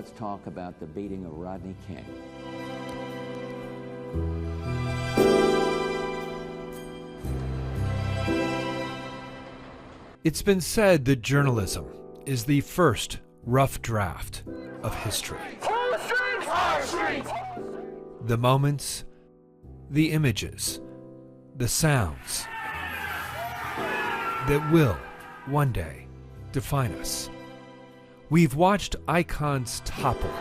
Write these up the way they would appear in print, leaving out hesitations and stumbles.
let's talk about the beating of Rodney King. It's been said that journalism is the first rough draft of history. The moments, the images, the sounds that will, one day, define us. We've watched icons topple,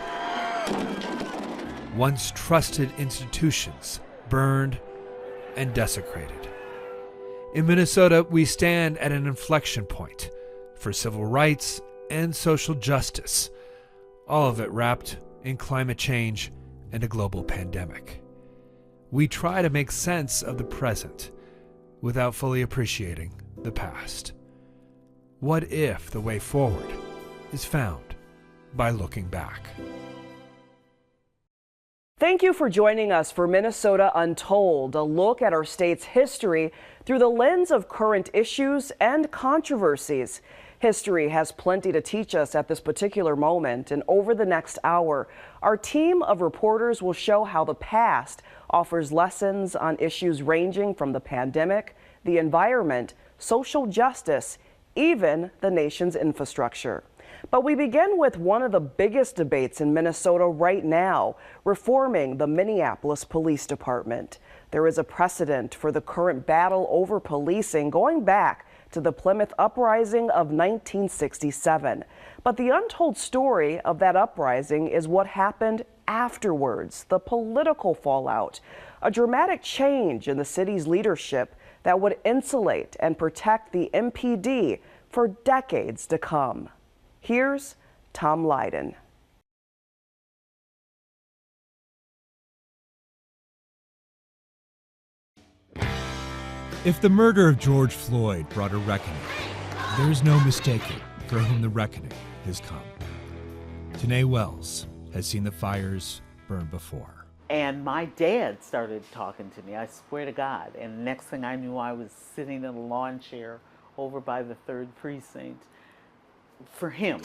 once trusted institutions burned and desecrated. In Minnesota, we stand at an inflection point for civil rights and social justice, all of it wrapped in climate change and a global pandemic. We try to make sense of the present without fully appreciating the past. What if the way forward is found by looking back? Thank you for joining us for Minnesota Untold, a look at our state's history through the lens of current issues and controversies. History has plenty to teach us at this particular moment, and over the next hour, our team of reporters will show how the past offers lessons on issues ranging from the pandemic, the environment, social justice, even the nation's infrastructure. But we begin with one of the biggest debates in Minnesota right now, reforming the Minneapolis Police Department. There is a precedent for the current battle over policing going back to the Plymouth Uprising of 1967. But the untold story of that uprising is what happened afterwards, the political fallout, a dramatic change in the city's leadership that would insulate and protect the MPD for decades to come. Here's Tom Lydon. If the murder of George Floyd brought a reckoning, there is no mistaking for whom the reckoning has come. Tanae Wells has seen the fires burn before. And my dad started talking to me, I swear to God. And the next thing I knew, I was sitting in a lawn chair over by the 3rd Precinct for him.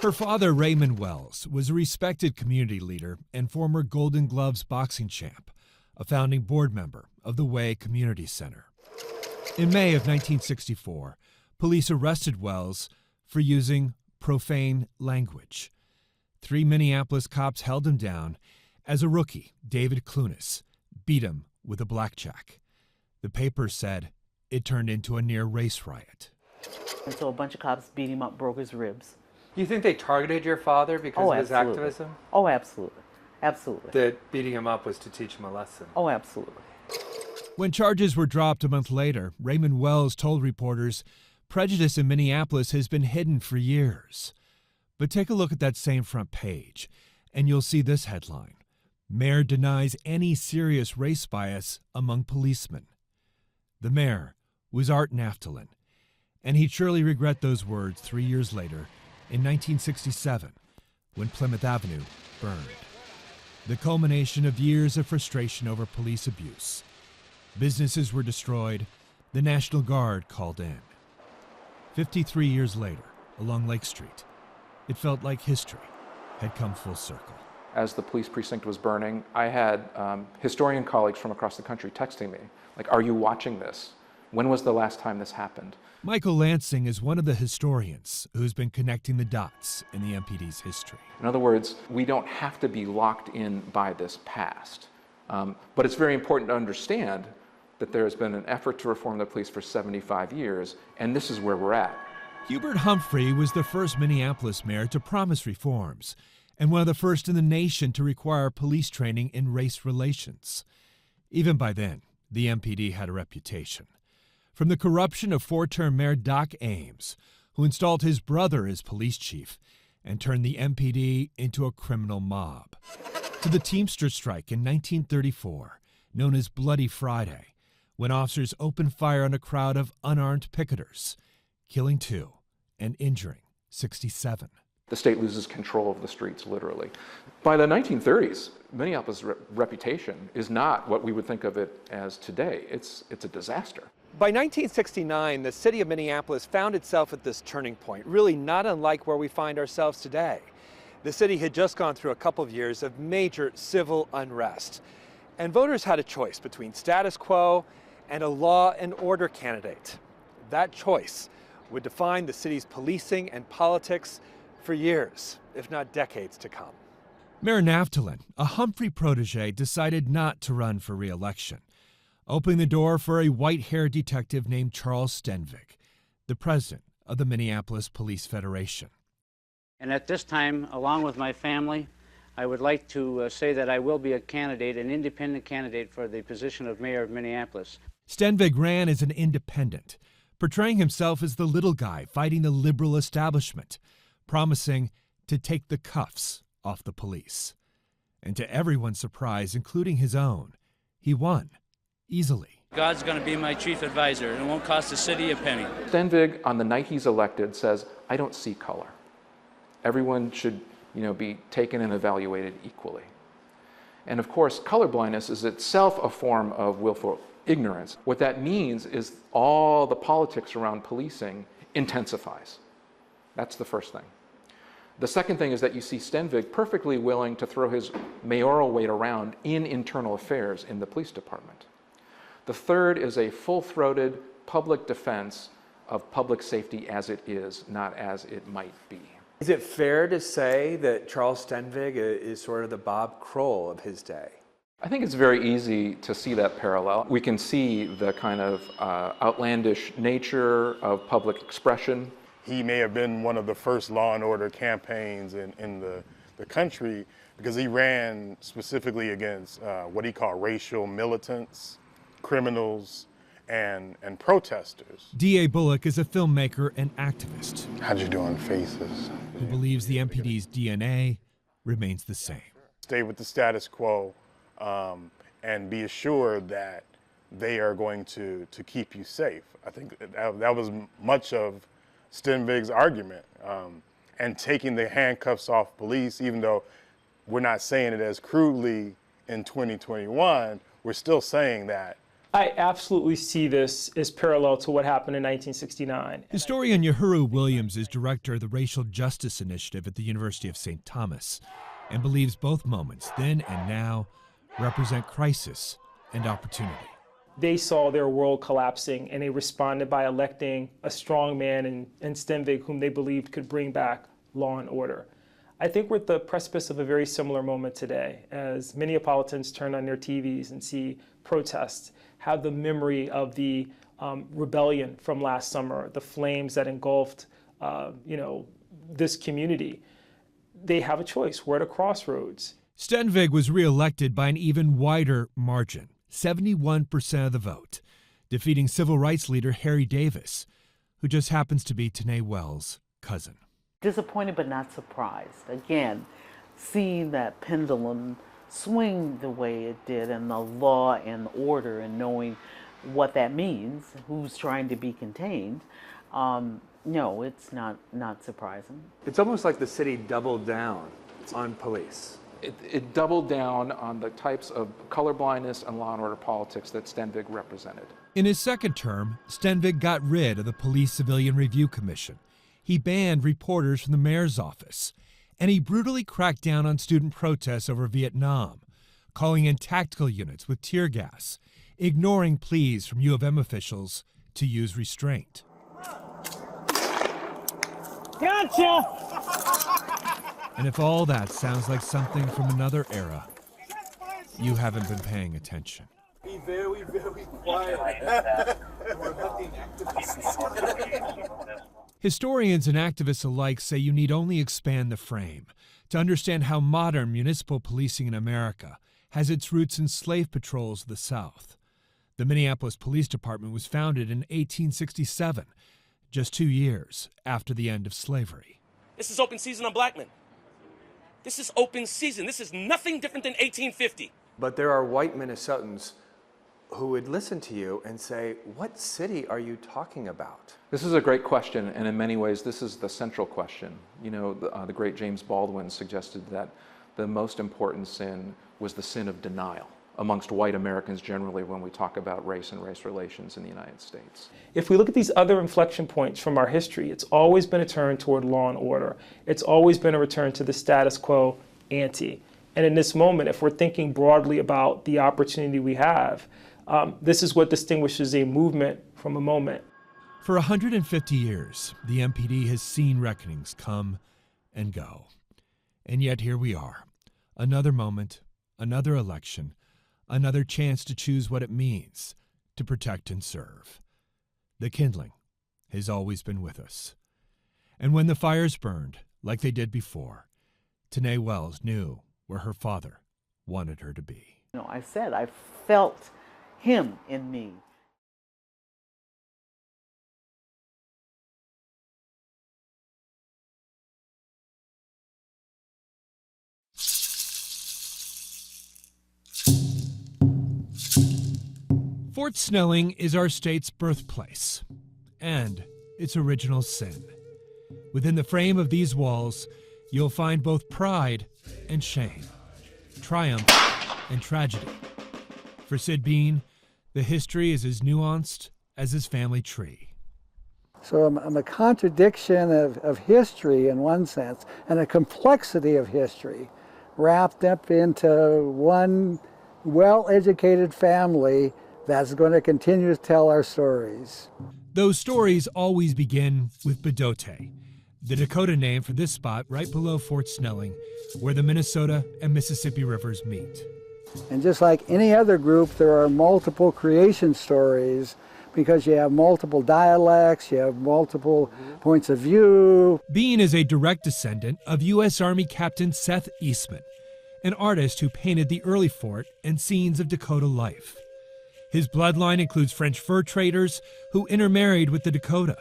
Her father, Raymond Wells, was a respected community leader and former Golden Gloves boxing champ, a founding board member of the Way Community Center. In May of 1964, police arrested Wells for using profane language. 3 Minneapolis cops held him down as a rookie, David Clunas, beat him with a blackjack. The paper said it turned into a near race riot. And so a bunch of cops beat him up, broke his ribs. You think they targeted your father because of his activism? Oh, absolutely. Absolutely. That beating him up was to teach him a lesson? Oh, absolutely. When charges were dropped a month later, Raymond Wells told reporters prejudice in Minneapolis has been hidden for years. But take a look at that same front page, and you'll see this headline: Mayor denies any serious race bias among policemen. The mayor was Art Naftalin, and he'd surely regret those words 3 years later in 1967 when Plymouth Avenue burned. The culmination of years of frustration over police abuse. Businesses were destroyed, the National Guard called in. 53 years later, along Lake Street, it felt like history had come full circle. As the police precinct was burning, I had historian colleagues from across the country texting me, like, are you watching this? When was the last time this happened? Michael Lansing is one of the historians who's been connecting the dots in the MPD's history. In other words, we don't have to be locked in by this past. But it's very important to understand that there has been an effort to reform the police for 75 years, and this is where we're at. Hubert Humphrey was the first Minneapolis mayor to promise reforms, and one of the first in the nation to require police training in race relations. Even by then, the MPD had a reputation. From the corruption of 4-term Mayor Doc Ames, who installed his brother as police chief and turned the MPD into a criminal mob, to the Teamsters strike in 1934, known as Bloody Friday, when officers opened fire on a crowd of unarmed picketers, killing 2 and injuring 67. The state loses control of the streets, literally. By the 1930s, Minneapolis' reputation is not what we would think of it as today. It's a disaster. By 1969, the city of Minneapolis found itself at this turning point, really not unlike where we find ourselves today. The city had just gone through a couple of years of major civil unrest, and voters had a choice between status quo and a law and order candidate. That choice would define the city's policing and politics for years, if not decades to come. Mayor Naftalin, a Humphrey protege, decided not to run for re-election, opening the door for a white-haired detective named Charles Stenvig, the president of the Minneapolis Police Federation. And at this time, along with my family, I would like to say that I will be a candidate, an independent candidate for the position of mayor of Minneapolis. Stenvig ran as an independent, portraying himself as the little guy fighting the liberal establishment, promising to take the cuffs off the police. And to everyone's surprise, including his own, he won easily. God's going to be my chief advisor, and it won't cost the city a penny. Stenvig, on the night he's elected, says, I don't see color. Everyone should, be taken and evaluated equally. And of course, colorblindness is itself a form of willful ignorance. What that means is all the politics around policing intensifies. That's the first thing. The second thing is that you see Stenvig perfectly willing to throw his mayoral weight around in internal affairs in the police department. The third is a full-throated public defense of public safety as it is, not as it might be. Is it fair to say that Charles Stenvig is sort of the Bob Kroll of his day? I think it's very easy to see that parallel. We can see the kind of outlandish nature of public expression. He may have been one of the first law and order campaigns in the country because he ran specifically against what he called racial militants, criminals, and protesters. D.A. Bullock is a filmmaker and activist. How'd you do on Faces? Who believes the MPD's DNA remains the same. Stay with the status quo and be assured that they are going to keep you safe. I think that was much of Stenvig's argument. And taking the handcuffs off police, even though we're not saying it as crudely in 2021, we're still saying that. I absolutely see this as parallel to what happened in 1969. Historian Uhuru Williams is director of the Racial Justice Initiative at the University of St. Thomas and believes both moments, then and now, represent crisis and opportunity. They saw their world collapsing, and they responded by electing a strong man in Stenvig whom they believed could bring back law and order. I think we're at the precipice of a very similar moment today as Minneapolitans turn on their TVs and see protests, have the memory of the rebellion from last summer, the flames that engulfed this community. They have a choice. We're at a crossroads. Stenvig was reelected by an even wider margin, 71% of the vote, defeating civil rights leader Harry Davis, who just happens to be Tanae Wells' cousin. Disappointed but not surprised. Again, seeing that pendulum swing the way it did and the law and order and knowing what that means, who's trying to be contained, no, it's not surprising. It's almost like the city doubled down on police. It doubled down on the types of colorblindness and law and order politics that Stenvig represented. In his second term, Stenvig got rid of the Police Civilian Review Commission. He banned reporters from the mayor's office, and he brutally cracked down on student protests over Vietnam, calling in tactical units with tear gas, ignoring pleas from U of M officials to use restraint. Gotcha! And if all that sounds like something from another era, you haven't been paying attention. Be very, very quiet. Historians and activists alike say you need only expand the frame to understand how modern municipal policing in America has its roots in slave patrols of the South. The Minneapolis Police Department was founded in 1867, just 2 years after the end of slavery. This is open season on black men. This is open season. This is nothing different than 1850. But there are white Minnesotans who would listen to you and say, what city are you talking about? This is a great question, and in many ways, this is the central question. The great James Baldwin suggested that the most important sin was the sin of denial amongst white Americans generally when we talk about race and race relations in the United States. If we look at these other inflection points from our history, it's always been a turn toward law and order. It's always been a return to the status quo ante. And in this moment, if we're thinking broadly about the opportunity we have, this is what distinguishes a movement from a moment. For 150 years, the MPD has seen reckonings come and go. And yet here we are. Another moment, another election, another chance to choose what it means to protect and serve. The kindling has always been with us. And when the fires burned, like they did before, Tanae Wells knew where her father wanted her to be. I said I felt him in me. Fort Snelling is our state's birthplace and its original sin. Within the frame of these walls, you'll find both pride and shame, triumph and tragedy. For Sid Bean, the history is as nuanced as his family tree. So I'm a contradiction of history in one sense, and a complexity of history wrapped up into one well-educated family that's going to continue to tell our stories. Those stories always begin with Bedote, the Dakota name for this spot right below Fort Snelling, where the Minnesota and Mississippi rivers meet. And just like any other group, there are multiple creation stories because you have multiple dialects, you have multiple points of view. Bean is a direct descendant of U.S. Army Captain Seth Eastman, an artist who painted the early fort and scenes of Dakota life. His bloodline includes French fur traders who intermarried with the Dakota,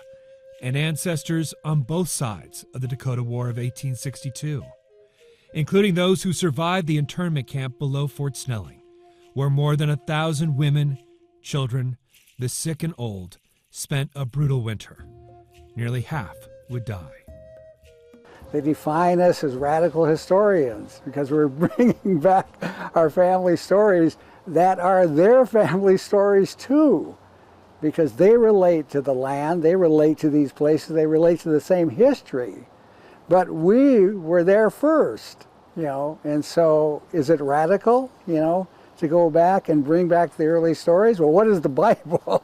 and ancestors on both sides of the Dakota War of 1862, including those who survived the internment camp below Fort Snelling, where more than 1,000 women, children, the sick and old spent a brutal winter. Nearly half would die. They define us as radical historians because we're bringing back our family stories that are their family stories too, because they relate to the land, they relate to these places, they relate to the same history. But we were there first, and so is it radical, to go back and bring back the early stories? Well, what is the Bible?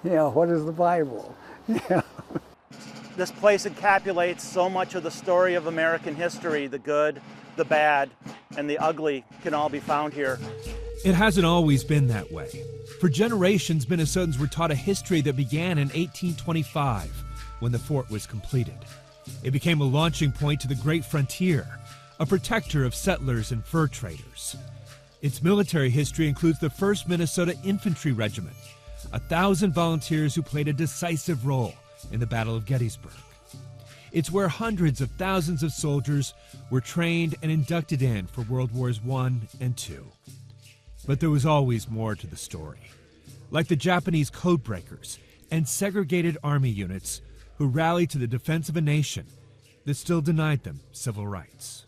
What is the Bible? This place encapsulates so much of the story of American history. The good, the bad, and the ugly can all be found here. It hasn't always been that way. For generations, Minnesotans were taught a history that began in 1825, when the fort was completed. It became a launching point to the Great Frontier, a protector of settlers and fur traders. Its military history includes the 1st Minnesota Infantry Regiment, 1,000 volunteers who played a decisive role in the Battle of Gettysburg. It's where hundreds of thousands of soldiers were trained and inducted in for World Wars I and II. But there was always more to the story, like the Japanese codebreakers and segregated army units who rallied to the defense of a nation that still denied them civil rights.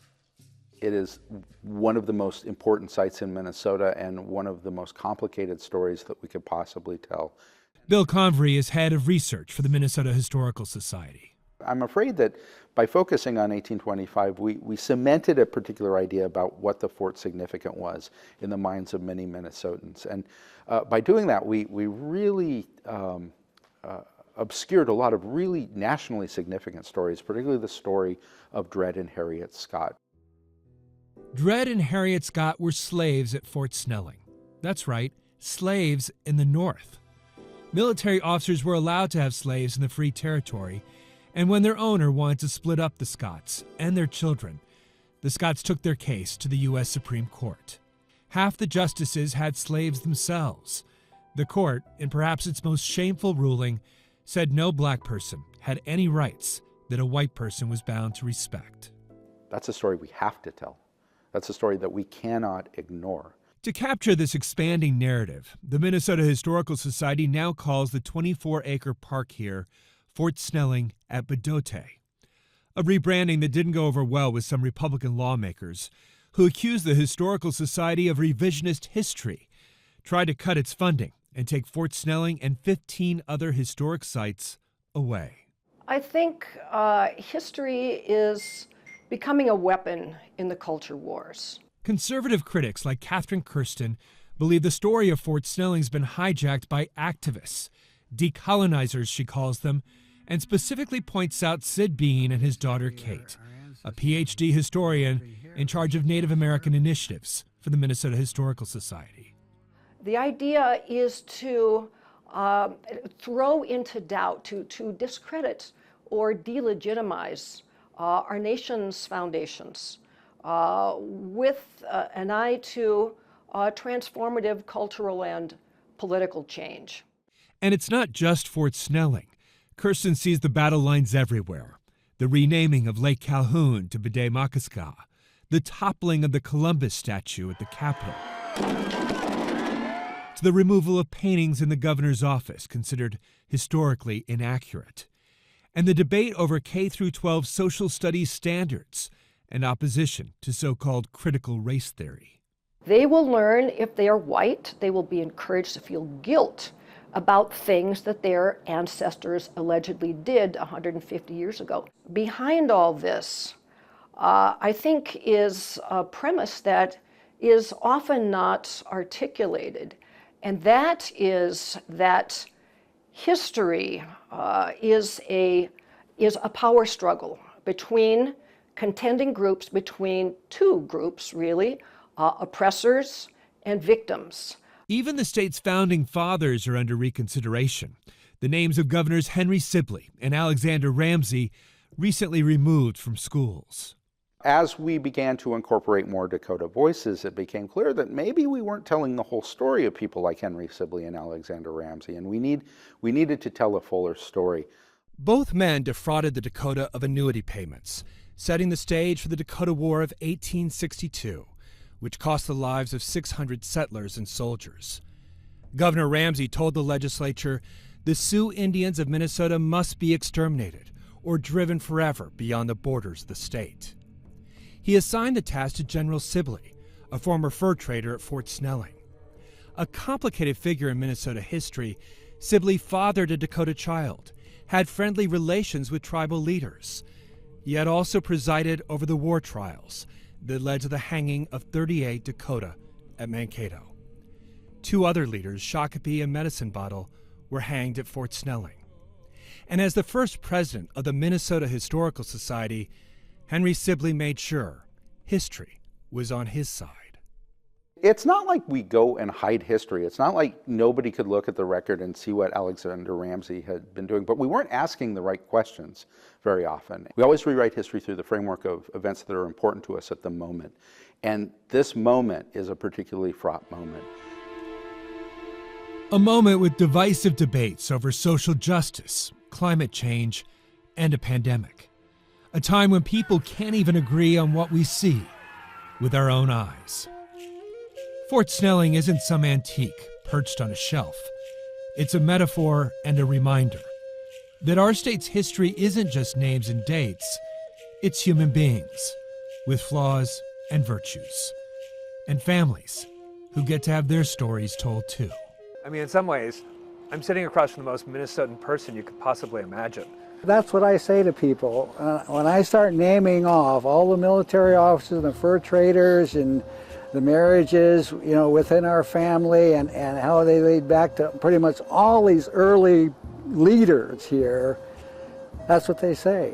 It is one of the most important sites in Minnesota and one of the most complicated stories that we could possibly tell. Bill Convery is head of research for the Minnesota Historical Society. I'm afraid that by focusing on 1825, we cemented a particular idea about what the fort's significance was in the minds of many Minnesotans. And by doing that, we really obscured a lot of really nationally significant stories, particularly the story of Dred and Harriet Scott. Dred and Harriet Scott were slaves at Fort Snelling. That's right, slaves in the North. Military officers were allowed to have slaves in the Free Territory, and when their owner wanted to split up the Scotts and their children, the Scotts took their case to the U.S. Supreme Court. Half the justices had slaves themselves. The court, in perhaps its most shameful ruling, said no black person had any rights that a white person was bound to respect. That's a story we have to tell. That's a story that we cannot ignore. To capture this expanding narrative, the Minnesota Historical Society now calls the 24-acre park here Fort Snelling at Bedote, a rebranding that didn't go over well with some Republican lawmakers who accused the Historical Society of revisionist history, tried to cut its funding and take Fort Snelling and 15 other historic sites away. I think history is becoming a weapon in the culture wars. Conservative critics like Catherine Kirsten believe the story of Fort Snelling's been hijacked by activists, decolonizers she calls them, and specifically points out Sid Bean and his daughter Kate, a PhD historian in charge of Native American initiatives for the Minnesota Historical Society. The idea is to throw into doubt, to discredit or delegitimize our nation's foundations with an eye to transformative cultural and political change. And it's not just Fort Snelling. Kirsten sees the battle lines everywhere. The renaming of Lake Calhoun to Bide-Makaska, the toppling of the Columbus statue at the Capitol, to the removal of paintings in the governor's office considered historically inaccurate, and the debate over K-12 social studies standards and opposition to so-called critical race theory. They will learn if they are white, they will be encouraged to feel guilt about things that their ancestors allegedly did 150 years ago. Behind all this, I think, is a premise that is often not articulated, and that is that history is a power struggle between contending groups, between two groups, really, oppressors and victims. Even the state's founding fathers are under reconsideration. The names of Governors Henry Sibley and Alexander Ramsey recently removed from schools. As we began to incorporate more Dakota voices, it became clear that maybe we weren't telling the whole story of people like Henry Sibley and Alexander Ramsey, and we needed to tell a fuller story. Both men defrauded the Dakota of annuity payments, setting the stage for the Dakota War of 1862. Which cost the lives of 600 settlers and soldiers. Governor Ramsey told the legislature the Sioux Indians of Minnesota must be exterminated or driven forever beyond the borders of the state. He assigned the task to General Sibley, a former fur trader at Fort Snelling. A complicated figure in Minnesota history, Sibley fathered a Dakota child, had friendly relations with tribal leaders. He had also presided over the war trials that led to the hanging of 38 Dakota at Mankato. Two other leaders, Shakopee and Medicine Bottle, were hanged at Fort Snelling. And as the first president of the Minnesota Historical Society, Henry Sibley made sure history was on his side. It's not like we go and hide history. It's not like nobody could look at the record and see what Alexander Ramsey had been doing, but we weren't asking the right questions very often. We always rewrite history through the framework of events that are important to us at the moment. And this moment is a particularly fraught moment. A moment with divisive debates over social justice, climate change, and a pandemic. A time when people can't even agree on what we see with our own eyes. Fort Snelling isn't some antique perched on a shelf. It's a metaphor and a reminder that our state's history isn't just names and dates. It's human beings with flaws and virtues, and families who get to have their stories told too. I mean, in some ways, I'm sitting across from the most Minnesotan person you could possibly imagine. That's what I say to people. When I start naming off all the military officers and the fur traders and the marriages, you know, within our family and how they lead back to pretty much all these early leaders here, that's what they say.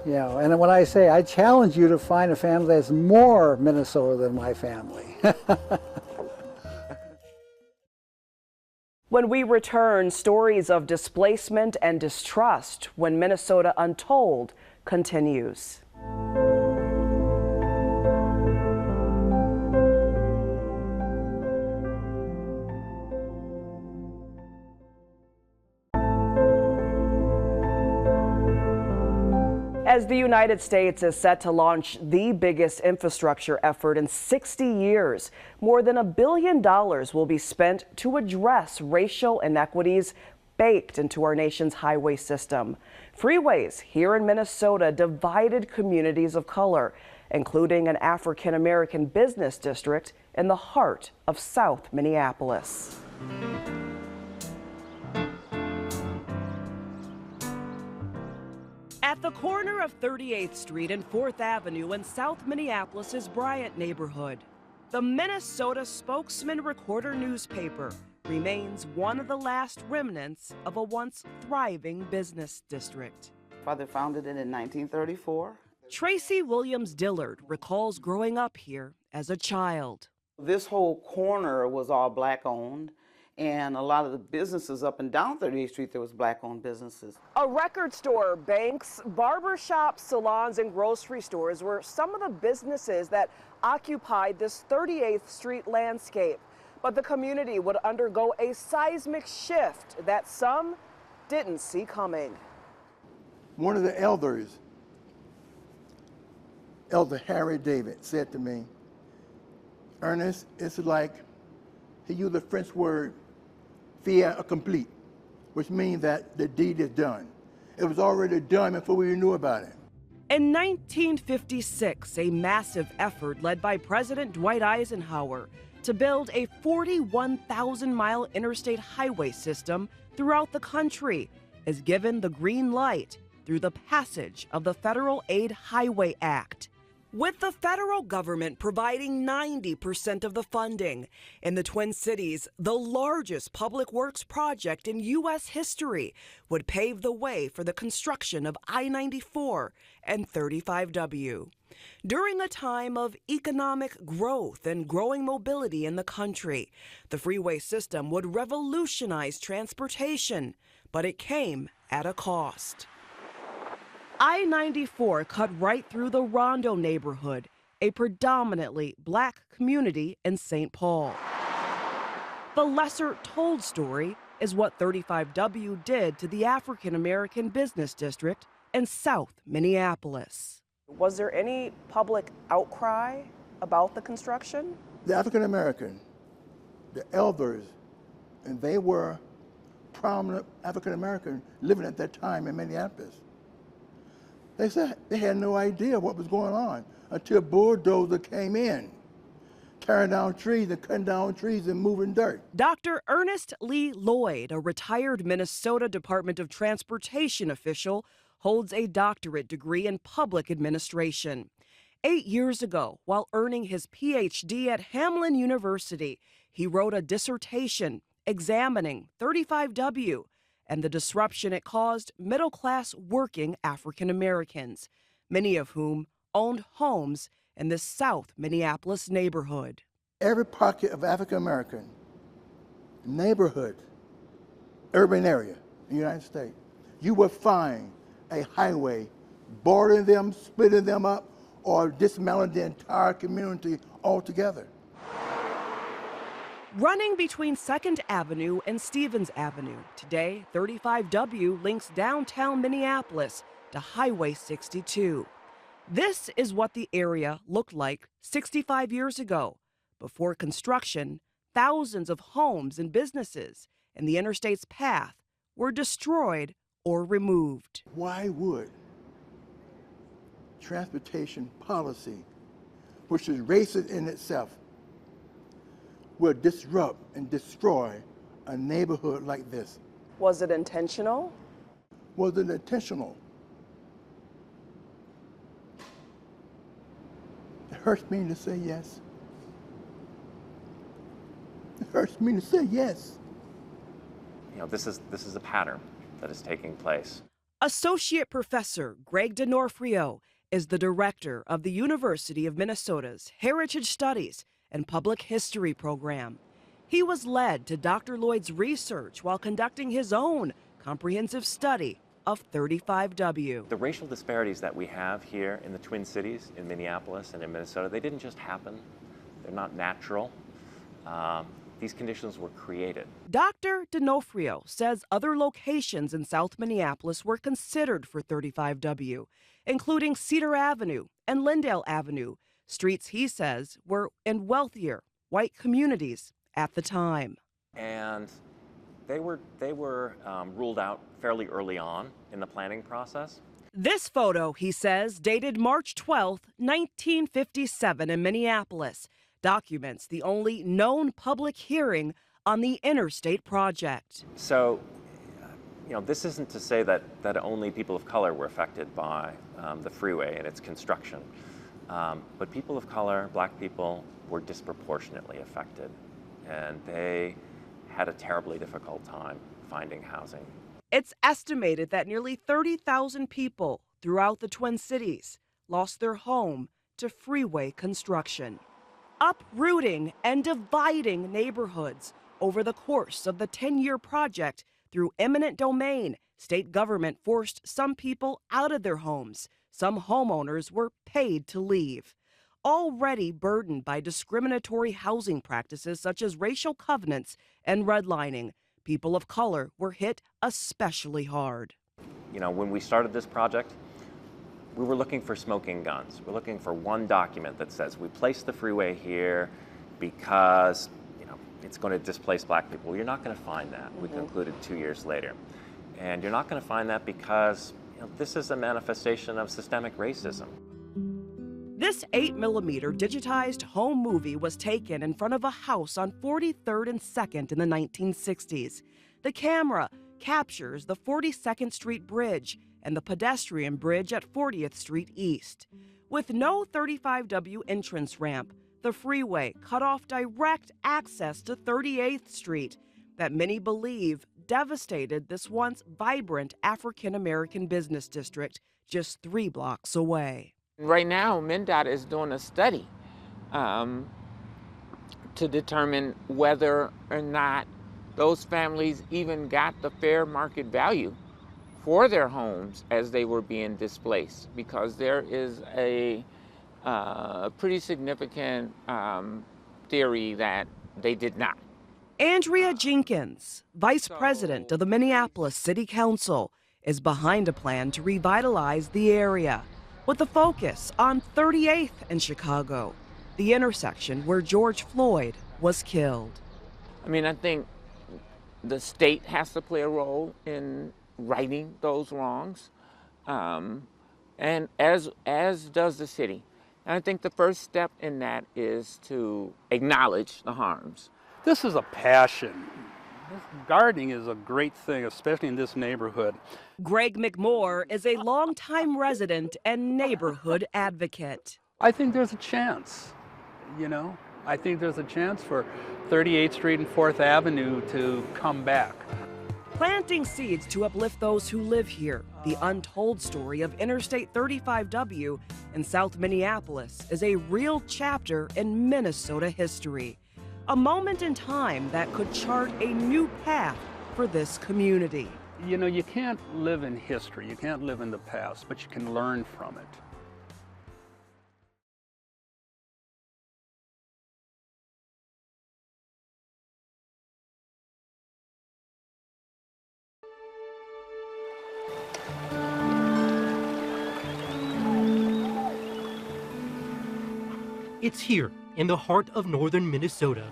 You know, and when I say, I challenge you to find a family that's more Minnesota than my family. When we return, stories of displacement and distrust when Minnesota Untold continues. As the United States is set to launch the biggest infrastructure effort in 60 years, more than $1 billion will be spent to address racial inequities baked into our nation's highway system. Freeways here in Minnesota divided communities of color, including an African American business district in the heart of South Minneapolis. At the corner of 38th Street and 4th Avenue in South Minneapolis' Bryant neighborhood, the Minnesota Spokesman Recorder newspaper remains one of the last remnants of a once thriving business district. Father founded it in 1934. Tracy Williams Dillard recalls growing up here as a child. This whole corner was all black owned, and a lot of the businesses up and down 38th Street, there was black owned businesses. A record store, banks, barber shops, salons, and grocery stores were some of the businesses that occupied this 38th Street landscape. But the community would undergo a seismic shift that some didn't see coming. One of the elders, Elder Harry David, said to me, Ernest, it's like, he used the French word, fait accompli, which means that the deed is done. It was already done before we knew about it. In 1956, a massive effort led by President Dwight Eisenhower to build a 41,000-mile interstate highway system throughout the country is given the green light through the passage of the Federal Aid Highway Act. With the federal government providing 90% of the funding, in the Twin Cities, the largest public works project in U.S. history would pave the way for the construction of I-94 and 35W. During a time of economic growth and growing mobility in the country, the freeway system would revolutionize transportation, but it came at a cost. I-94 cut right through the Rondo neighborhood, a predominantly black community in St. Paul. The lesser-told story is what 35W did to the African American business district in South Minneapolis. Was there any public outcry about the construction? The African American, the elders, and they were prominent African American living at that time in Minneapolis. They said they had no idea what was going on until a bulldozer came in, tearing down trees and cutting down trees and moving dirt. Dr. Ernest Lee Lloyd, a retired Minnesota Department of Transportation official, holds a doctorate degree in public administration. 8 years ago, while earning his PhD at Hamline University, he wrote a dissertation examining 35W and the disruption it caused middle-class working African Americans, many of whom owned homes in this South Minneapolis neighborhood. Every pocket of African American neighborhood, urban area in the United States, you will find a highway bordering them, splitting them up, or dismantling the entire community altogether. Running between 2nd Avenue and Stevens Avenue, today 35W links downtown Minneapolis to Highway 62. This is what the area looked like 65 years ago. Before construction, thousands of homes and businesses in the interstate's path were destroyed or removed. Why would transportation policy, which is racist in itself, will disrupt and destroy a neighborhood like this? Was it intentional? Was it intentional? It hurts me to say yes. It hurts me to say yes. You know, this is a pattern that is taking place. Associate Professor Greg D'Onofrio is the director of the University of Minnesota's Heritage Studies and Public History program. He was led to Dr. Lloyd's research while conducting his own comprehensive study of 35W. The racial disparities that we have here in the Twin Cities, in Minneapolis and in Minnesota, they didn't just happen. They're not natural. These conditions were created. Dr. D'Onofrio says other locations in South Minneapolis were considered for 35W, including Cedar Avenue and Lindale Avenue, streets he says were in wealthier white communities at the time. And they were ruled out fairly early on in the planning process. This photo, he says, dated March 12, 1957 in Minneapolis, documents the only known public hearing on the interstate project. So, this isn't to say that only people of color were affected by the freeway and its construction, but people of color, black people, were disproportionately affected, and they had a terribly difficult time finding housing. It's estimated that nearly 30,000 people throughout the Twin Cities lost their home to freeway construction, uprooting and dividing neighborhoods over the course of the 10-year project. Through eminent domain, state government forced some people out of their homes. Some homeowners were paid to leave. Already burdened by discriminatory housing practices such as racial covenants and redlining, people of color were hit especially hard. When we started this project, we were looking for smoking guns. We're looking for one document that says we placed the freeway here because it's going to displace black people. Well, you're not going to find that. We concluded 2 years later. And you're not going to find that because this is a manifestation of systemic racism. This 8mm digitized home movie was taken in front of a house on 43rd and 2nd in the 1960s. The camera captures the 42nd Street Bridge and the pedestrian bridge at 40th Street East. With no 35W entrance ramp, the freeway cut off direct access to 38th Street that many believe devastated this once vibrant African-American business district just 3 blocks away. Right now, MnDOT is doing a study to determine whether or not those families even got the fair market value for their homes as they were being displaced, because there is a pretty significant theory that they did not. Andrea Jenkins, vice president of the Minneapolis City Council, is behind a plan to revitalize the area with a focus on 38th and Chicago, the intersection where George Floyd was killed. I think the state has to play a role in righting those wrongs, and as does the city. And I think the first step in that is to acknowledge the harms. This is a passion. Gardening is a great thing, especially in this neighborhood. Greg McMore is a longtime resident and neighborhood advocate. I think there's a chance, I think there's a chance for 38th Street and 4th Avenue to come back. Planting seeds to uplift those who live here. The untold story of Interstate 35W in South Minneapolis is a real chapter in Minnesota history. A moment in time that could chart a new path for this community. You can't live in history, you can't live in the past, but you can learn from it. It's here, in the heart of northern Minnesota,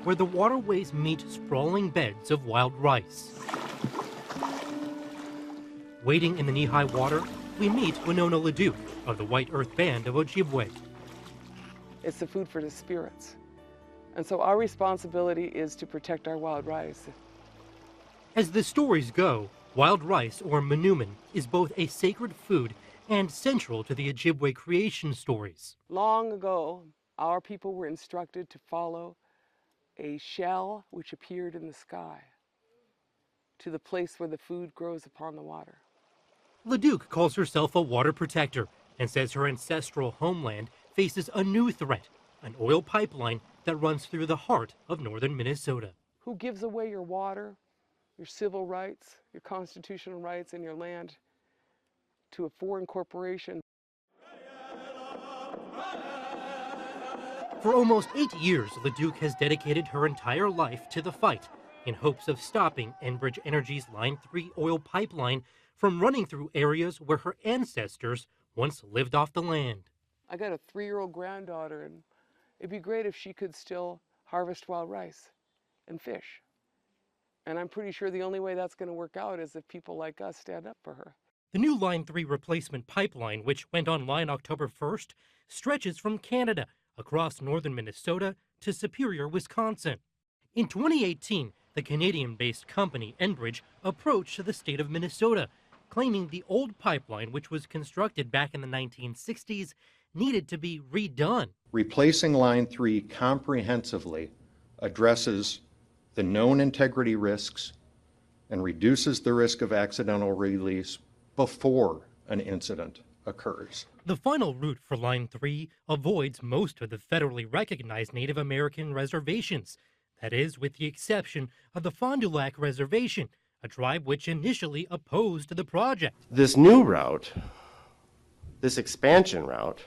where the waterways meet sprawling beds of wild rice. Wading in the knee-high water, we meet Winona LeDuc of the White Earth Band of Ojibwe. It's the food for the spirits. And so our responsibility is to protect our wild rice. As the stories go, wild rice, or manumin, is both a sacred food and central to the Ojibwe creation stories. Long ago, our people were instructed to follow a shell which appeared in the sky to the place where the food grows upon the water. LeDuc calls herself a water protector and says her ancestral homeland faces a new threat, an oil pipeline that runs through the heart of northern Minnesota. Who gives away your water, your civil rights, your constitutional rights, and your land to a foreign corporation? For almost 8 years, LeDuc has dedicated her entire life to the fight in hopes of stopping Enbridge Energy's Line 3 oil pipeline from running through areas where her ancestors once lived off the land. I got a 3-year-old granddaughter, and it'd be great if she could still harvest wild rice and fish. And I'm pretty sure the only way that's going to work out is if people like us stand up for her. The new Line 3 replacement pipeline, which went online October 1st, stretches from Canada across northern Minnesota to Superior, Wisconsin. In 2018, the Canadian-based company Enbridge approached the state of Minnesota, claiming the old pipeline, which was constructed back in the 1960s, needed to be redone. Replacing Line 3 comprehensively addresses the known integrity risks and reduces the risk of accidental release before an incident occurs. The final route for Line 3 avoids most of the federally recognized Native American reservations. That is, with the exception of the Fond du Lac Reservation, a tribe which initially opposed the project. This new route, this expansion route,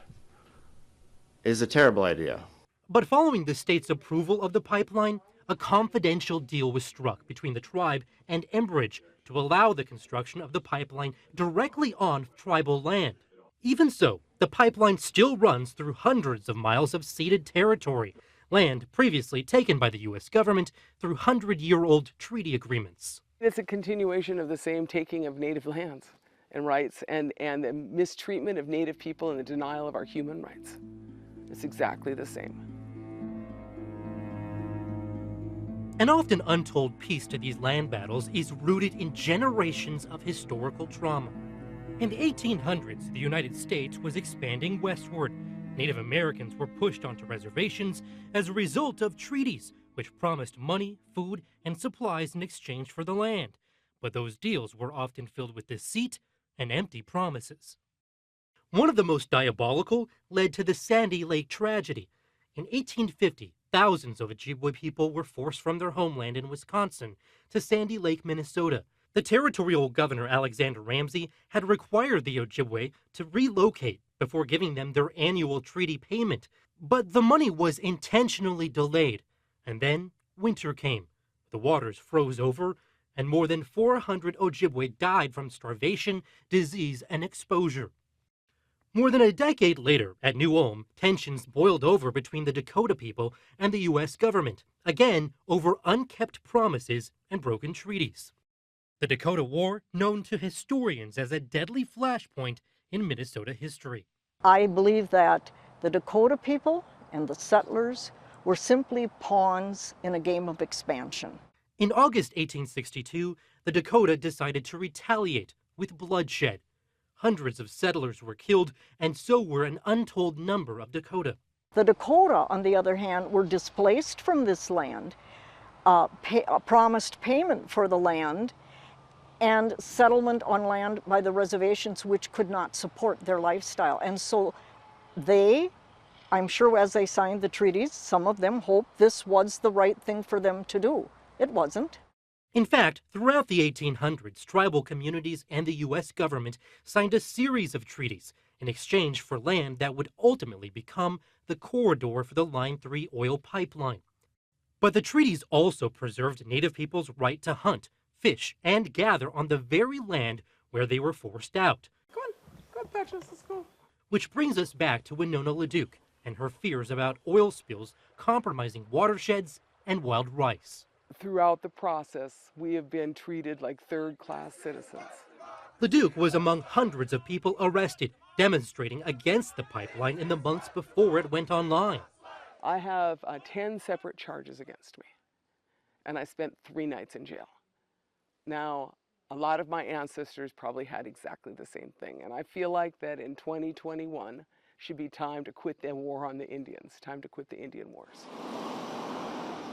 is a terrible idea. But following the state's approval of the pipeline, a confidential deal was struck between the tribe and Enbridge to allow the construction of the pipeline directly on tribal land. Even so, the pipeline still runs through hundreds of miles of ceded territory, land previously taken by the U.S. government through 100-year-old treaty agreements. It's a continuation of the same taking of native lands and rights and the mistreatment of native people and the denial of our human rights. It's exactly the same. An often untold piece to these land battles is rooted in generations of historical trauma. In the 1800s, the United States was expanding westward. Native Americans were pushed onto reservations as a result of treaties, which promised money, food, and supplies in exchange for the land. But those deals were often filled with deceit and empty promises. One of the most diabolical led to the Sandy Lake tragedy. In 1850, thousands of Ojibwe people were forced from their homeland in Wisconsin to Sandy Lake, Minnesota. The territorial governor, Alexander Ramsey, had required the Ojibwe to relocate before giving them their annual treaty payment. But the money was intentionally delayed. And then winter came. The waters froze over, and more than 400 Ojibwe died from starvation, disease, and exposure. More than a decade later, at New Ulm, tensions boiled over between the Dakota people and the U.S. government, again over unkept promises and broken treaties. The Dakota War, known to historians as a deadly flashpoint in Minnesota history. I believe that the Dakota people and the settlers were simply pawns in a game of expansion. In August 1862, the Dakota decided to retaliate with bloodshed. Hundreds of settlers were killed, and so were an untold number of Dakota. The Dakota, on the other hand, were displaced from this land, promised payment for the land, and settlement on land by the reservations which could not support their lifestyle. And so they, I'm sure as they signed the treaties, some of them hoped this was the right thing for them to do. It wasn't. In fact, throughout the 1800s, tribal communities and the U.S. government signed a series of treaties in exchange for land that would ultimately become the corridor for the Line 3 oil pipeline. But the treaties also preserved Native people's right to hunt, fish, and gather on the very land where they were forced out. Go on, Patches, let's go. Which brings us back to Winona LaDuke and her fears about oil spills compromising watersheds and wild rice. Throughout the process, we have been treated like third-class citizens. LaDuke was among hundreds of people arrested, demonstrating against the pipeline in the months before it went online. I have 10 separate charges against me, and I spent 3 nights in jail. Now, a lot of my ancestors probably had exactly the same thing, and I feel like that in 2021 should be time to quit the war on the Indians, time to quit the Indian Wars.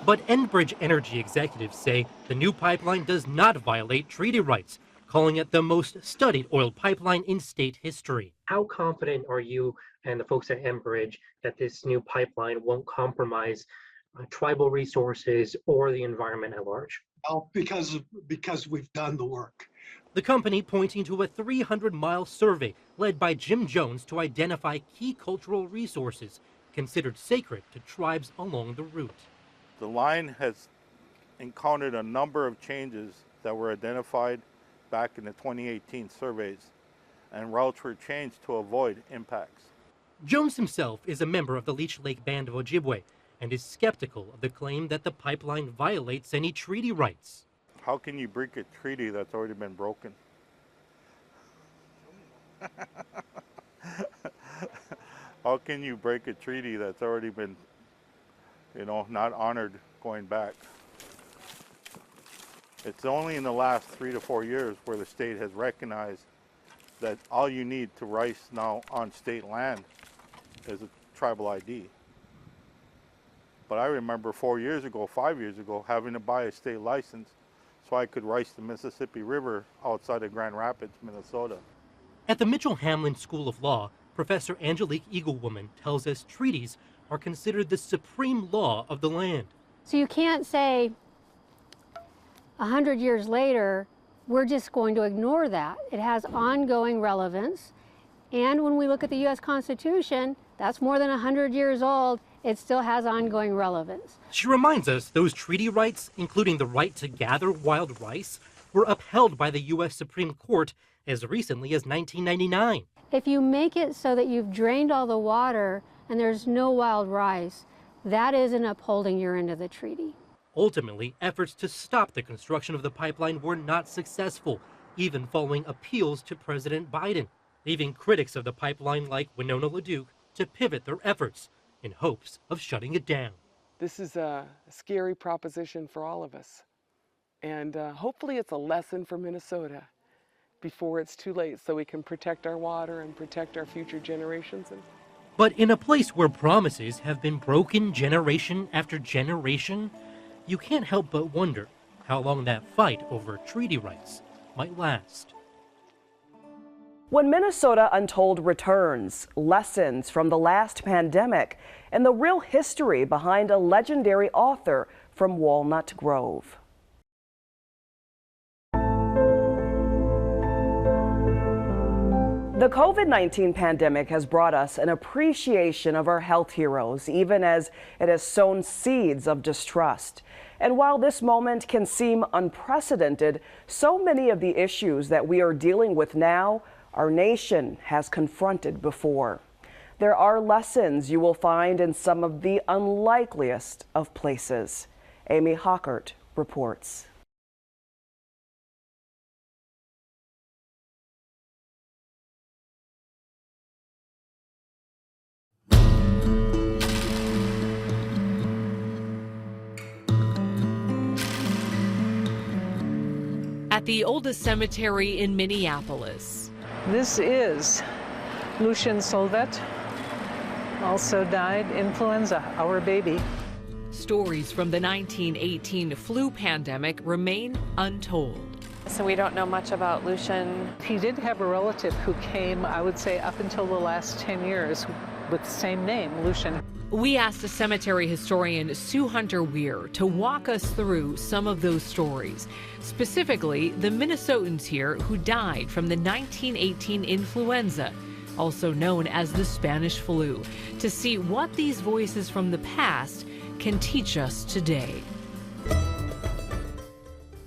But Enbridge Energy executives say the new pipeline does not violate treaty rights, calling it the most studied oil pipeline in state history. How confident are you and the folks at Enbridge that this new pipeline won't compromise tribal resources or the environment at large? Well, because we've done the work. The company pointing to a 300-mile survey led by Jim Jones to identify key cultural resources considered sacred to tribes along the route. The line has encountered a number of changes that were identified back in the 2018 surveys, and routes were changed to avoid impacts. Jones himself is a member of the Leech Lake Band of Ojibwe and is skeptical of the claim that the pipeline violates any treaty rights. How can you break a treaty that's already been broken? How can you break a treaty that's already been, not honored going back? It's only in the last 3 to 4 years where the state has recognized that all you need to rice now on state land is a tribal ID. But I remember 4 years ago, 5 years ago, having to buy a state license so I could rice the Mississippi River outside of Grand Rapids, Minnesota. At the Mitchell-Hamlin School of Law, Professor Angelique Eaglewoman tells us treaties are considered the supreme law of the land. So you can't say 100 years later, we're just going to ignore that. It has ongoing relevance. And when we look at the U.S. Constitution, that's more than 100 years old. It still has ongoing relevance. She reminds us those treaty rights, including the right to gather wild rice, were upheld by the U.S. Supreme Court as recently as 1999. If you make it so that you've drained all the water and there's no wild rice, that isn't upholding your end of the treaty. Ultimately, efforts to stop the construction of the pipeline were not successful, even following appeals to President Biden, leaving critics of the pipeline like Winona LaDuke to pivot their efforts in hopes of shutting it down. This is a scary proposition for all of us. And hopefully it's a lesson for Minnesota before it's too late, so we can protect our water and protect our future generations. But in a place where promises have been broken generation after generation, you can't help but wonder how long that fight over treaty rights might last. When Minnesota Untold returns, lessons from the last pandemic and the real history behind a legendary author from Walnut Grove. The COVID-19 pandemic has brought us an appreciation of our health heroes, even as it has sown seeds of distrust. And while this moment can seem unprecedented, so many of the issues that we are dealing with now, our nation has confronted before. There are lessons you will find in some of the unlikeliest of places. Amy Hockert reports. At the oldest cemetery in Minneapolis. This is Lucien Solvet, also died, influenza, our baby. Stories from the 1918 flu pandemic remain untold. So we don't know much about Lucien. He did have a relative who came, I would say, up until the last 10 years with the same name, Lucien. We asked a cemetery historian, Sue Hunter-Weir, to walk us through some of those stories, specifically the Minnesotans here who died from the 1918 influenza, also known as the Spanish flu, to see what these voices from the past can teach us today.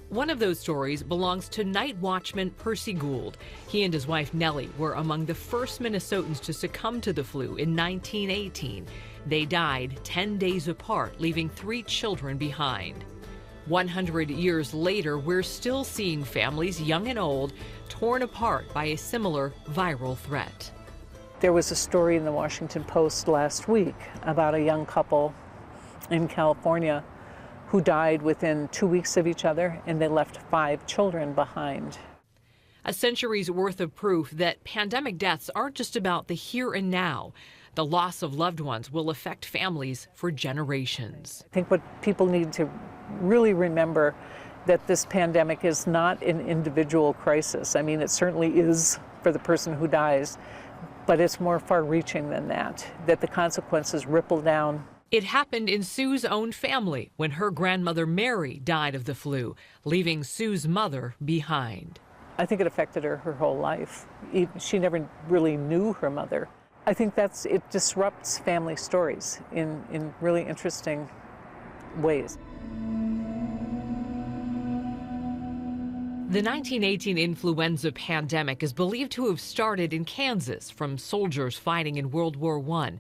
One of those stories belongs to night watchman Percy Gould. He and his wife Nellie were among the first Minnesotans to succumb to the flu in 1918. They died 10 days apart, leaving 3 children behind. 100 years later, we're still seeing families, young and old, torn apart by a similar viral threat. There was a story in the Washington Post last week about a young couple in California who died within 2 weeks of each other, and they left 5 children behind. A century's worth of proof that pandemic deaths aren't just about the here and now. The loss of loved ones will affect families for generations. I think what people need to really remember that this pandemic is not an individual crisis. I mean, it certainly is for the person who dies, but it's more far-reaching than that the consequences ripple down. It happened in Sue's own family when her grandmother Mary died of the flu, leaving Sue's mother behind. I think it affected her whole life. She never really knew her mother. I think it disrupts family stories in really interesting ways. The 1918 influenza pandemic is believed to have started in Kansas from soldiers fighting in World War I.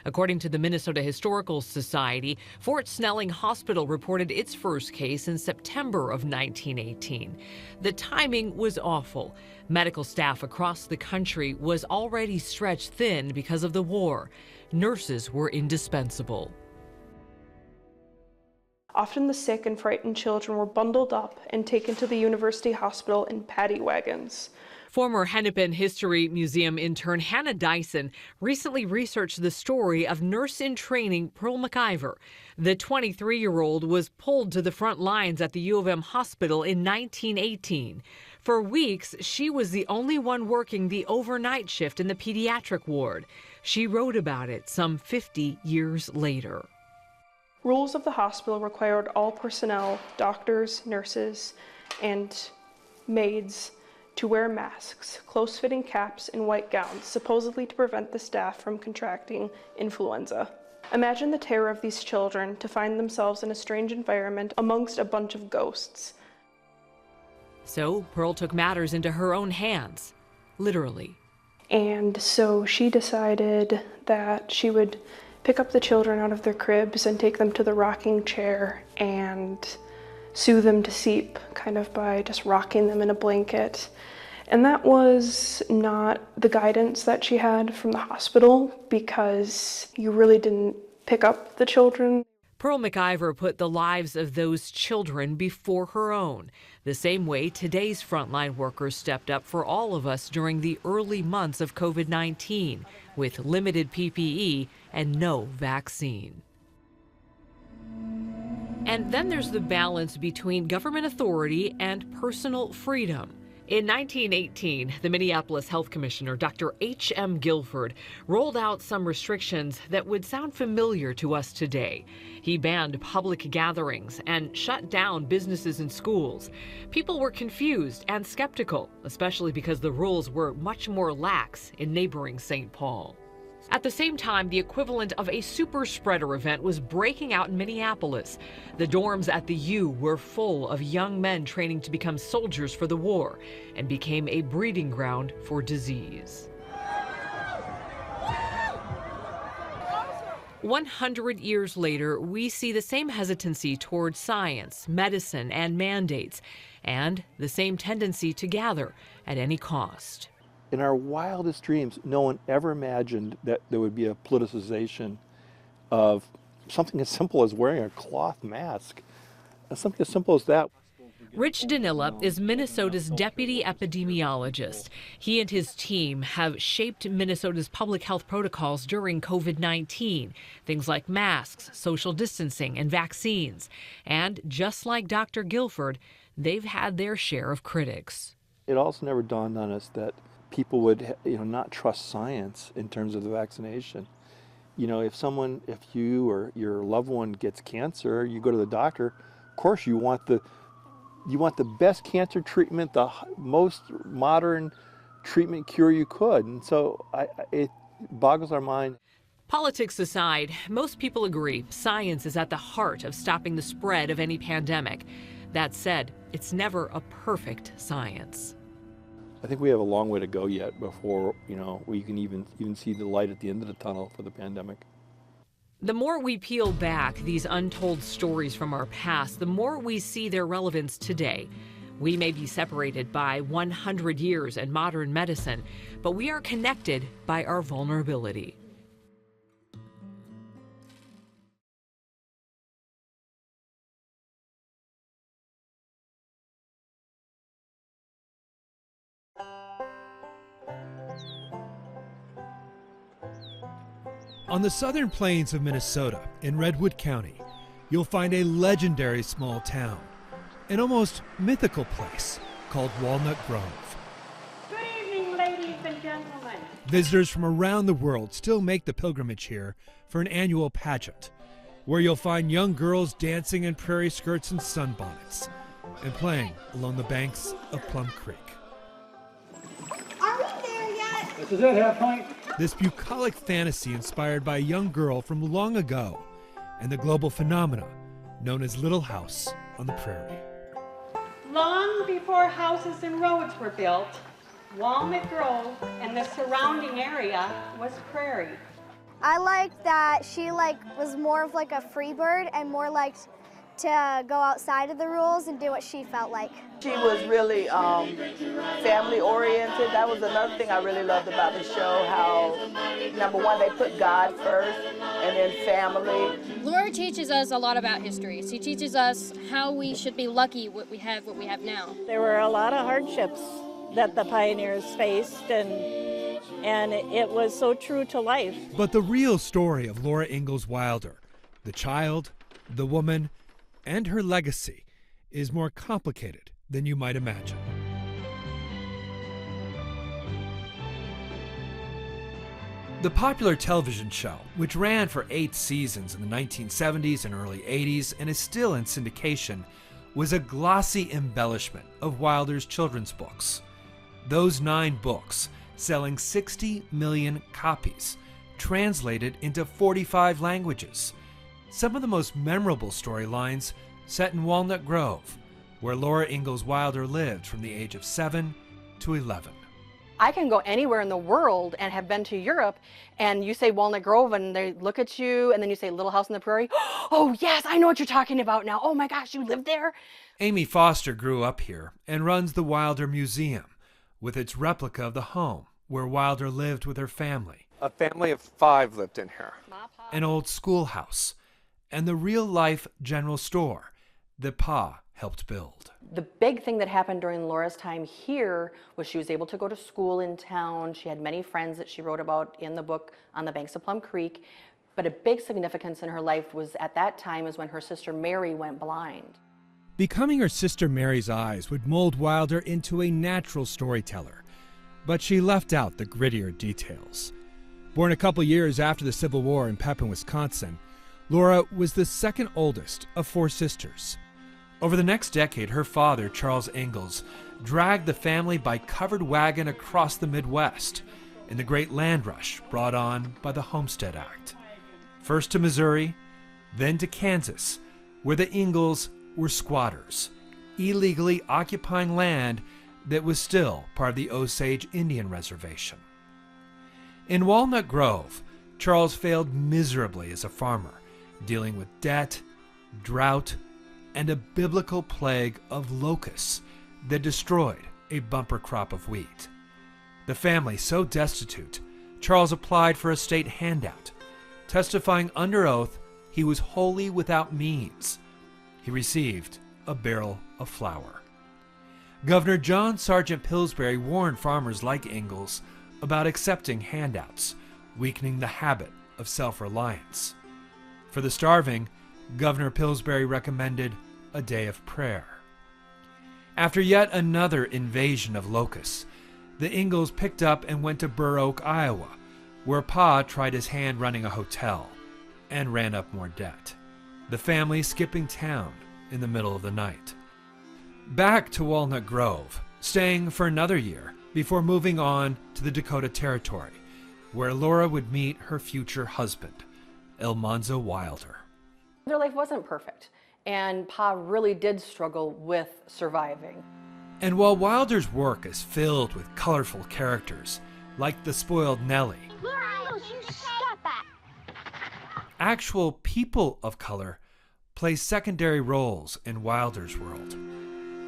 According to the Minnesota Historical Society, Fort Snelling Hospital reported its first case in September of 1918. The timing was awful. Medical staff across the country was already stretched thin because of the war. Nurses were indispensable. Often the sick and frightened children were bundled up and taken to the university hospital in paddy wagons. Former Hennepin History Museum intern Hannah Dyson recently researched the story of nurse-in-training Pearl McIver. The 23-year-old was pulled to the front lines at the U of M hospital in 1918. For weeks, she was the only one working the overnight shift in the pediatric ward. She wrote about it some 50 years later. Rules of the hospital required all personnel, doctors, nurses, and maids, to wear masks, close-fitting caps, and white gowns, supposedly to prevent the staff from contracting influenza. Imagine the terror of these children to find themselves in a strange environment amongst a bunch of ghosts. So Pearl took matters into her own hands, literally. And so she decided that she would pick up the children out of their cribs and take them to the rocking chair and soothe them to sleep, kind of by just rocking them in a blanket. And that was not the guidance that she had from the hospital, because you really didn't pick up the children. Pearl McIver put the lives of those children before her own, the same way today's frontline workers stepped up for all of us during the early months of COVID-19, with limited PPE and no vaccine. And then there's the balance between government authority and personal freedom. In 1918, the Minneapolis Health Commissioner, Dr. H.M. Guilford, rolled out some restrictions that would sound familiar to us today. He banned public gatherings and shut down businesses and schools. People were confused and skeptical, especially because the rules were much more lax in neighboring St. Paul. At the same time, the equivalent of a super spreader event was breaking out in Minneapolis. The dorms at the U were full of young men training to become soldiers for the war, and became a breeding ground for disease. 100 years later, we see the same hesitancy towards science, medicine, and mandates, and the same tendency to gather at any cost. In our wildest dreams, no one ever imagined that there would be a politicization of something as simple as wearing a cloth mask. Something as simple as that. Rich Danila is Minnesota's deputy epidemiologist. He and his team have shaped Minnesota's public health protocols during COVID-19, things like masks, social distancing, and vaccines. And just like Dr. Guilford, they've had their share of critics. It also never dawned on us that people would, not trust science in terms of the vaccination. If you or your loved one gets cancer, you go to the doctor. Of course, you want the best cancer treatment, the most modern treatment cure you could, and so it boggles our mind. Politics aside, most people agree science is at the heart of stopping the spread of any pandemic. That said, it's never a perfect science. I think we have a long way to go yet before, we can even see the light at the end of the tunnel for the pandemic. The more we peel back these untold stories from our past, the more we see their relevance today. We may be separated by 100 years in modern medicine, but we are connected by our vulnerability. On the southern plains of Minnesota, in Redwood County, you'll find a legendary small town, an almost mythical place called Walnut Grove. Good evening, ladies and gentlemen. Visitors from around the world still make the pilgrimage here for an annual pageant, where you'll find young girls dancing in prairie skirts and sunbonnets, and playing along the banks of Plum Creek. Are we there yet? This is it, half pint. This bucolic fantasy inspired by a young girl from long ago and the global phenomena known as Little House on the Prairie. Long before houses and roads were built, Walnut Grove and the surrounding area was prairie. I liked that she was more of a free bird and more liked to go outside of the rules and do what she felt like. She was really family oriented. That was another thing I really loved about the show, how number one, they put God first and then family. Laura teaches us a lot about history. She teaches us how we should be lucky what we have now. There were a lot of hardships that the pioneers faced, and it was so true to life. But the real story of Laura Ingalls Wilder, the child, the woman, and her legacy, is more complicated than you might imagine. The popular television show, which ran for 8 seasons in the 1970s and early 80s and is still in syndication, was a glossy embellishment of Wilder's children's books. Those 9 books, selling 60 million copies, translated into 45 languages. Some of the most memorable storylines set in Walnut Grove, where Laura Ingalls Wilder lived from the age of 7 to 11. I can go anywhere in the world and have been to Europe, and you say Walnut Grove and they look at you, and then you say Little House on the Prairie. Oh yes, I know what you're talking about now. Oh my gosh, you lived there? Amy Foster grew up here and runs the Wilder Museum, with its replica of the home where Wilder lived with her family. A family of 5 lived in here. An old schoolhouse, and the real-life general store that Pa helped build. The big thing that happened during Laura's time here was she was able to go to school in town. She had many friends that she wrote about in the book on the banks of Plum Creek. But a big significance in her life was at that time is when her sister Mary went blind. Becoming her sister Mary's eyes would mold Wilder into a natural storyteller, but she left out the grittier details. Born a couple years after the Civil War in Pepin, Wisconsin, Laura was the second oldest of 4 sisters. Over the next decade, her father, Charles Ingalls, dragged the family by covered wagon across the Midwest in the great land rush brought on by the Homestead Act. First to Missouri, then to Kansas, where the Ingalls were squatters, illegally occupying land that was still part of the Osage Indian Reservation. In Walnut Grove, Charles failed miserably as a farmer, dealing with debt, drought, and a biblical plague of locusts that destroyed a bumper crop of wheat. The family so destitute, Charles applied for a state handout, testifying under oath he was wholly without means. He received a barrel of flour. Governor John Sargent Pillsbury warned farmers like Ingalls about accepting handouts, weakening the habit of self-reliance. For the starving, Governor Pillsbury recommended a day of prayer. After yet another invasion of locusts, the Ingalls picked up and went to Burr Oak, Iowa, where Pa tried his hand running a hotel and ran up more debt, the family skipping town in the middle of the night. Back to Walnut Grove, staying for another year before moving on to the Dakota Territory, where Laura would meet her future husband, Almanzo Wilder. Their life wasn't perfect, and Pa really did struggle with surviving. And while Wilder's work is filled with colorful characters, like the spoiled Nellie, actual people of color play secondary roles in Wilder's world,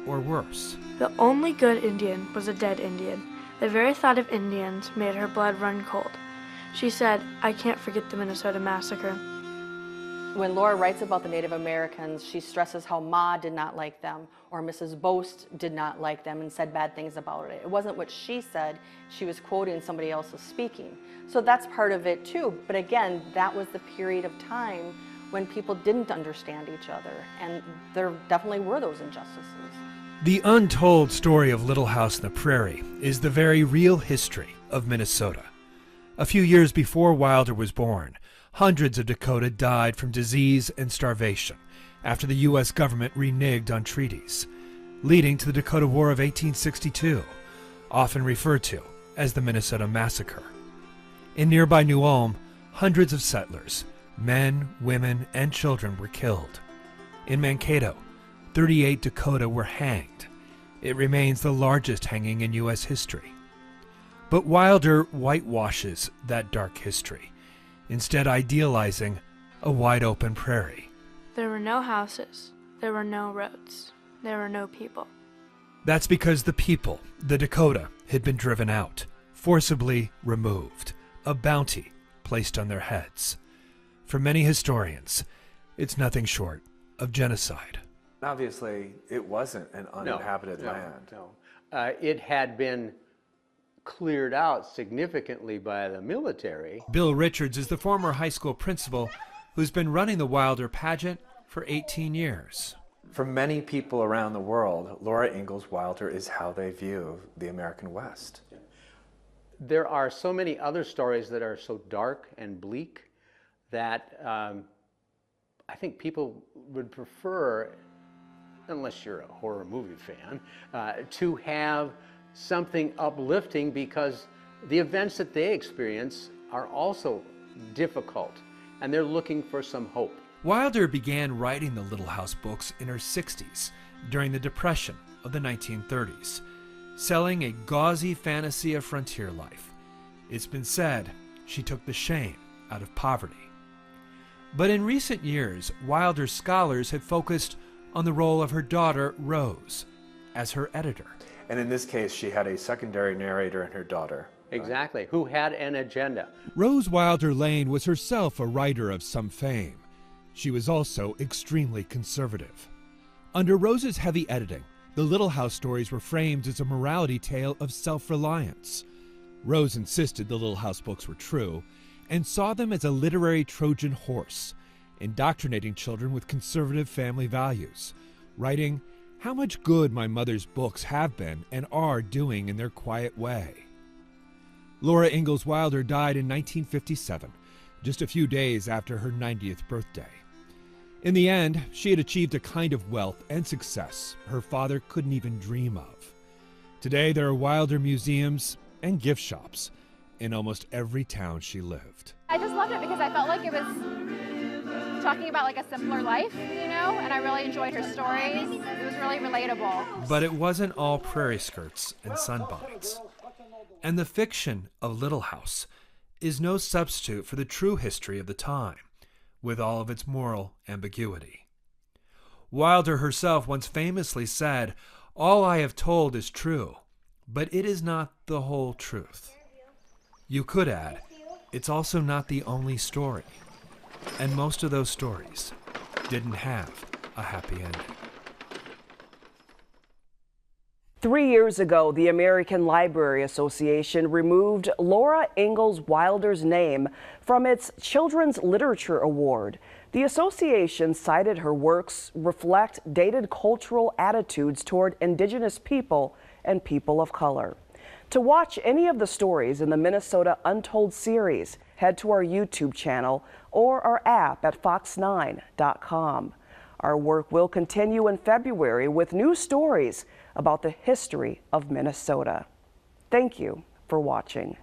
or worse. The only good Indian was a dead Indian. The very thought of Indians made her blood run cold. She said, "I can't forget the Minnesota Massacre." When Laura writes about the Native Americans, she stresses how Ma did not like them, or Mrs. Boast did not like them and said bad things about it. It wasn't what she said, she was quoting somebody else's speaking. So that's part of it too, but again, that was the period of time when people didn't understand each other, and there definitely were those injustices. The untold story of Little House on the Prairie is the very real history of Minnesota. A few years before Wilder was born, hundreds of Dakota died from disease and starvation after the U.S. government reneged on treaties, leading to the Dakota War of 1862, often referred to as the Minnesota Massacre. In nearby New Ulm, hundreds of settlers, men, women, and children were killed. In Mankato, 38 Dakota were hanged. It remains the largest hanging in U.S. history. But Wilder whitewashes that dark history, instead idealizing a wide-open prairie. There were no houses, there were no roads. There were no people. That's because the people, the Dakota, had been driven out, forcibly removed, a bounty placed on their heads. For many historians, it's nothing short of genocide. Obviously, it wasn't an uninhabited land. It had been cleared out significantly by the military. Bill Richards is the former high school principal who's been running the Wilder pageant for 18 years. For many people around the world, Laura Ingalls Wilder is how they view the American West. There are so many other stories that are so dark and bleak that I think people would prefer, unless you're a horror movie fan, to have something uplifting, because the events that they experience are also difficult, and they're looking for some hope. Wilder began writing the Little House books in her 60s during the Depression of the 1930s, selling a gauzy fantasy of frontier life. It's been said she took the shame out of poverty. But in recent years, Wilder's scholars have focused on the role of her daughter, Rose, as her editor. And in this case, she had a secondary narrator in her daughter. Exactly, who had an agenda. Rose Wilder Lane was herself a writer of some fame. She was also extremely conservative. Under Rose's heavy editing, the Little House stories were framed as a morality tale of self-reliance. Rose insisted the Little House books were true and saw them as a literary Trojan horse, indoctrinating children with conservative family values, writing, "How much good my mother's books have been and are doing in their quiet way." Laura Ingalls Wilder died in 1957, just a few days after her 90th birthday. In the end, she had achieved a kind of wealth and success her father couldn't even dream of. Today, there are Wilder museums and gift shops in almost every town she lived. I just loved it because I felt like it was talking about like a simpler life, you know, and I really enjoyed her stories. It was really relatable. But it wasn't all prairie skirts and sunbonnets. And the fiction of Little House is no substitute for the true history of the time, with all of its moral ambiguity. Wilder herself once famously said, "All I have told is true, but it is not the whole truth." You could add, it's also not the only story. And most of those stories didn't have a happy ending. 3 years ago, the American Library Association removed Laura Ingalls Wilder's name from its Children's Literature Award. The association cited her works reflect dated cultural attitudes toward Indigenous people and people of color. To watch any of the stories in the Minnesota Untold series, head to our YouTube channel or our app at fox9.com. Our work will continue in February with new stories about the history of Minnesota. Thank you for watching.